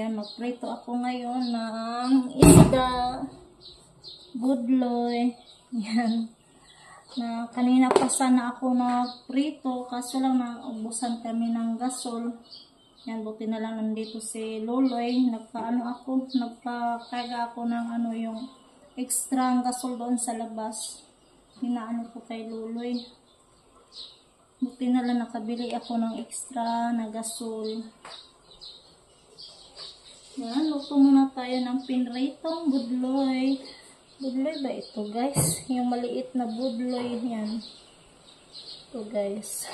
Ayan, magprito ako ngayon ng isda, budloy. Ayan. Na kanina pa sana ako nagprito, kaso lang naubusan kami ng gasol. Yan, buti na lang nandito si Loloy. Nagpakarga ako ng yung extra gasol doon sa labas. Hinaano ko kay Loloy. Buti na lang nakabili ako ng extra na gasol. Yan, luto muna tayo ng pinritong budloy. Budloy ba ito, guys? Yung maliit na budloy. Yan. Ito, guys.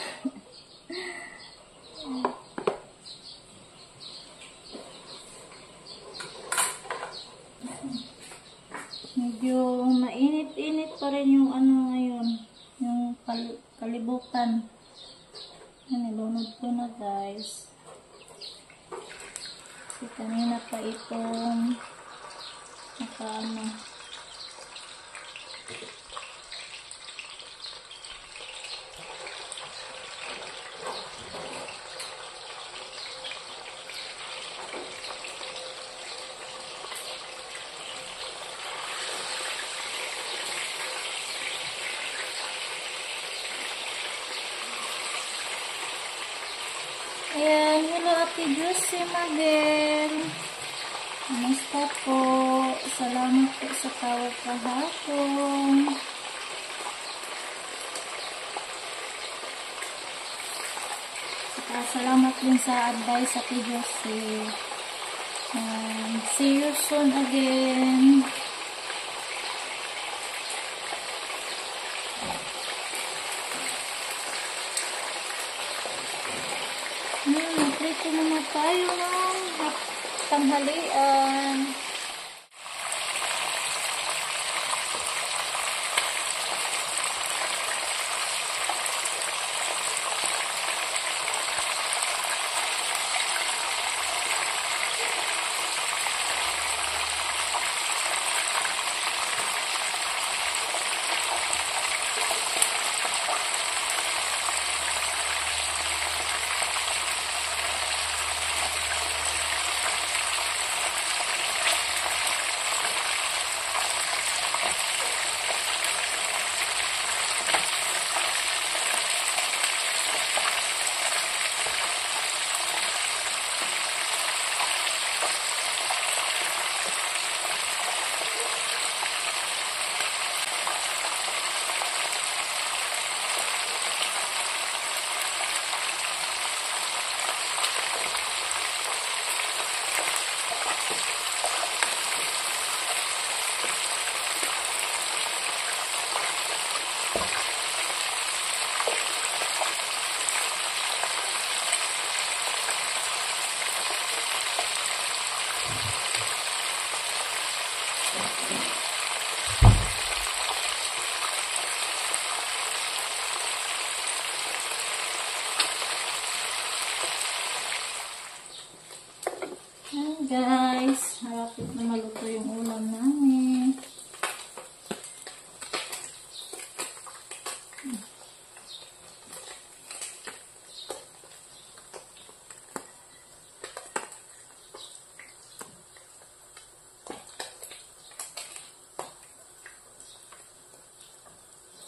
Medyo mainit-init pa rin yung ngayon. Yung kalibutan. Yan, ilunod ko na, guys. Kasi kanina pa itong Ayan, hello Ate Juicy Mabel. Kamusta po? Salamat po sa tawag kahapon. Salamat din sa advice Ate Juicy. See you soon again. Prito muna tayo ng tanghalian. Guys, harapit na maluto yung ulam namin.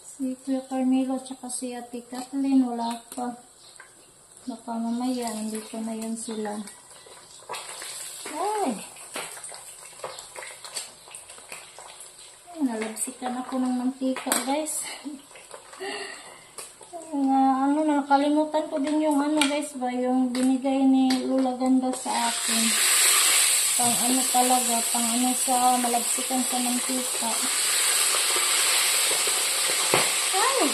Si Kuya Carmelo tsaka si Ate Kathleen wala pa. Baka mamaya nandito na yun sila. Ay! Nalagsikan ako ng mantika, guys. Nakalimutan ko din yung guys ba, yung binigay ni Lula Ganda sa akin. Pang talaga, pang sa malagsikan sa mantika. Ay!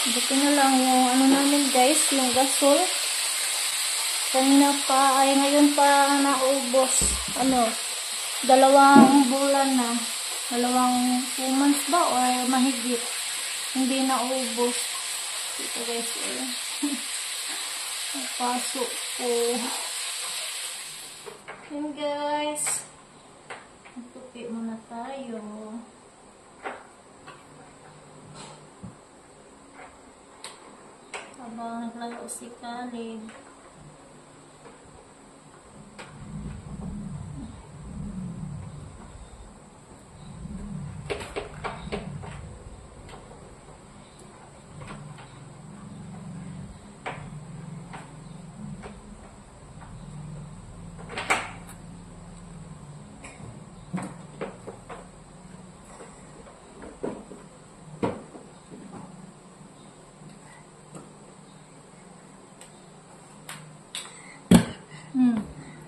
Buti na lang yung namin guys, yung gasol. Kanina pa, ay ngayon pa naubos. 2 bulan na. 2 months ba o mahigit. Hindi naubos. Ito guys, napasok ko. Yun guys. Tupi muna tayo. habang naglaro si Caleb.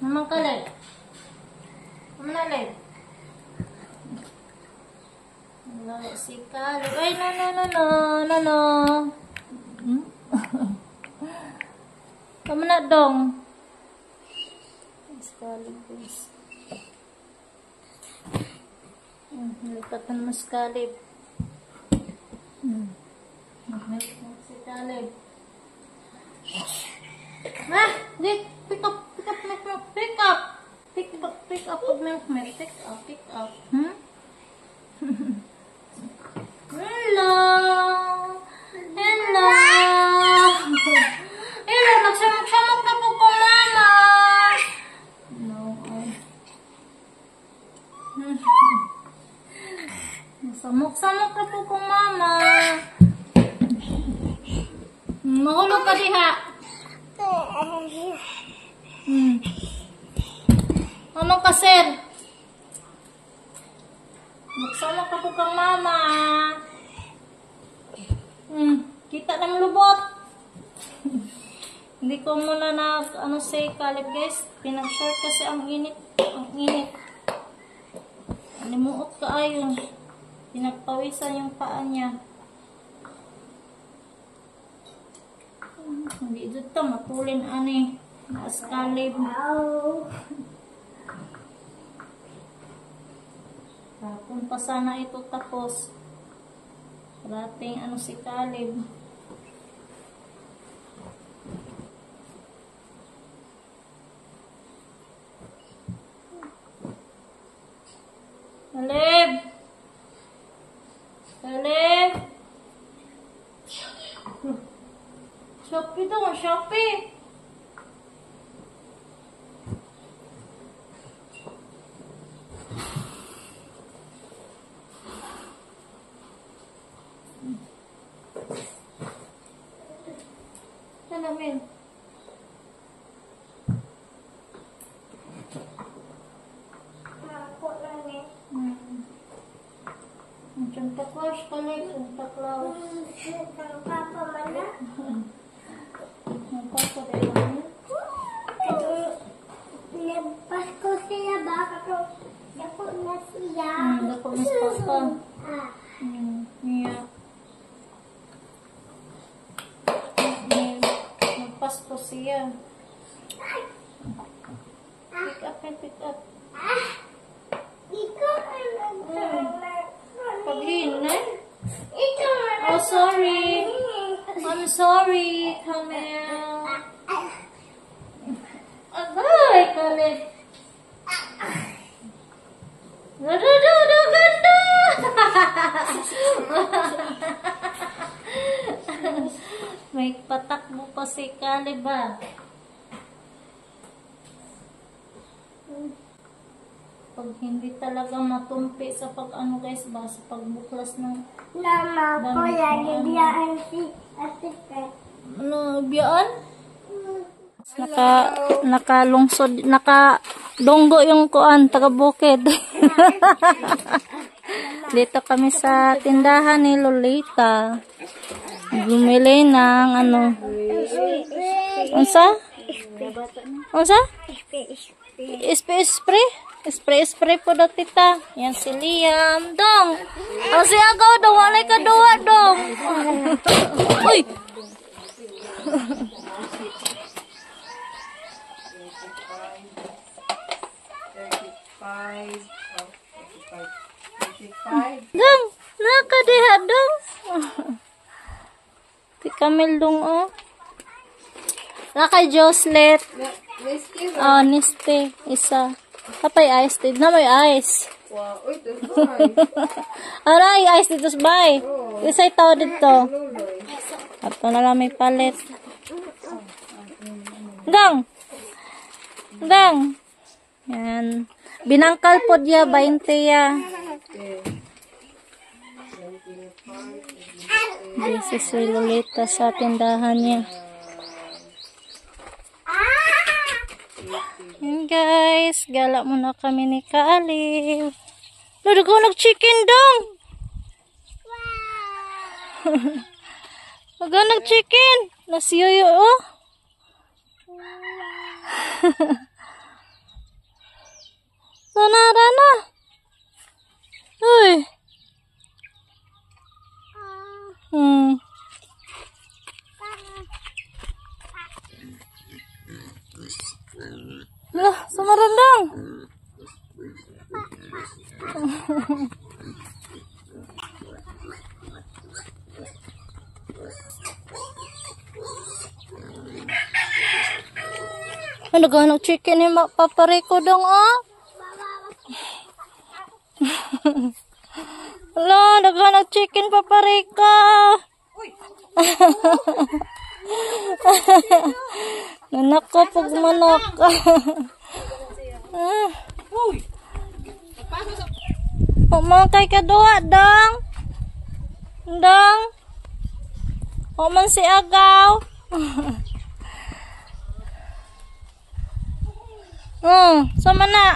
Naman Caleb. Naman Caleb. Naglaro si Caleb. Ay, no. Kamu na dong. Si Caleb, guys. Nalipatan mo si Caleb. Nalipatan si Caleb. Ah! Wait! Pick up! Pick up of milk. Pick up. Hello! Nagsamok na po ko, mama! No. Samok na po ko, mama! Mahulog ka diha! Ano ka, sir? Magsama ka po kang mama. Kita ng lubot. Hindi ko muna say Caleb, guys. Pinag-short kasi ang init. Animuot ka ayon. Pinagpawisan yung paa niya. Hindi dito matulin ani. Naas Caleb. Kung pa sana ito tapos. Parating si Caleb. Caleb! Shopee dong, Shopee! Salamin. Ako lang eh. Santa Claus pala yung Santa Claus. Ang papa mana? Ang papa rin naman. Lepas ko siya ba? Dako na siya. Dako na si papa. Niya. Pasko siya. Pick up. Paghinay? Oh, sorry. I'm sorry, Camille. Agay, Caleb. Ganda! May patakbo pa si Caleb ba? Pag hindi talaga matumpi sa guys ba, sa pagbuklas ng Mama ko yan, biyaan si Ate. Ano, biyaan? Nakalungsod, nakadonggo yung kuan, taga-bukid. Dito kami sa tindahan ni Lolita. Bumili ng unsa? Spray po daw tita. Yan si Liam. Dong! O si Agaw daw, walay ka duwa dong. Uy! Dong! Nakadiha dong. Si Camille dong oh. Nakay Joslet. Oh, Niste. Isa. Kapay ice dito na may ice. Wow, uy, ito ba? Aray, ice dito sa bay. Isa ito dito. Ato na lang may palit. Dang! Dang! Yan. Binangkal po dia, 20 ya. This is si Lolita sa tindahan niya. Yan guys, gala muna kami ni Kaaliw. Lalo ko nag-chicken dong! Wag nag-chicken! Nasiyoyo oh! Rana! Uy! Lah, sumarandang! Ano gano'ng chicken ni papareko dong ah? Wala, naghanap chicken papareka. Nanak ko pag manok. Pumangkay ka doa, dong. Dong. Human si agaw. Sama na.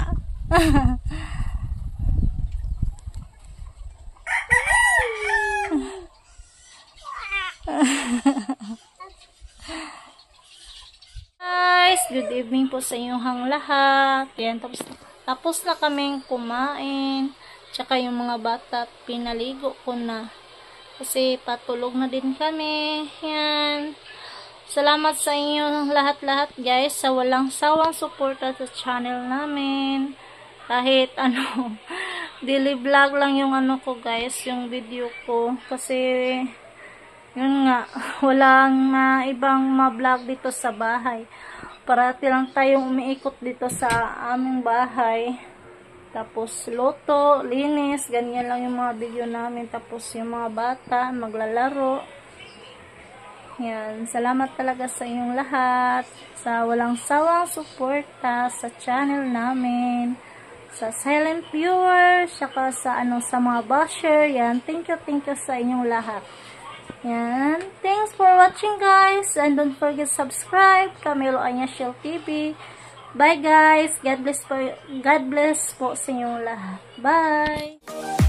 Guys, good evening po sa inyong lahat. Yan, tapos na kaming kumain. Tsaka yung mga bata, pinaligo ko na. Kasi patulog na din kami. Yan. Salamat sa inyo lahat-lahat guys sa walang sawang suporta sa channel namin. Kahit daily vlog lang yung ko guys, yung video ko. Kasi yun nga, walang ibang ma-vlog dito sa bahay. Parati lang tayong umiikot dito sa aming bahay. Tapos loto, linis, ganyan lang yung mga video namin. Tapos yung mga bata, maglalaro. Yan, salamat talaga sa inyong lahat. Sa walang sawang suporta sa channel namin. Sa silent viewers, saka sa sa mga basher. Yan, thank you sa inyong lahat. Yan, thanks for watching guys. And don't forget subscribe, Camilo Anyashil TV. Bye guys. God bless po sa inyong lahat. Bye.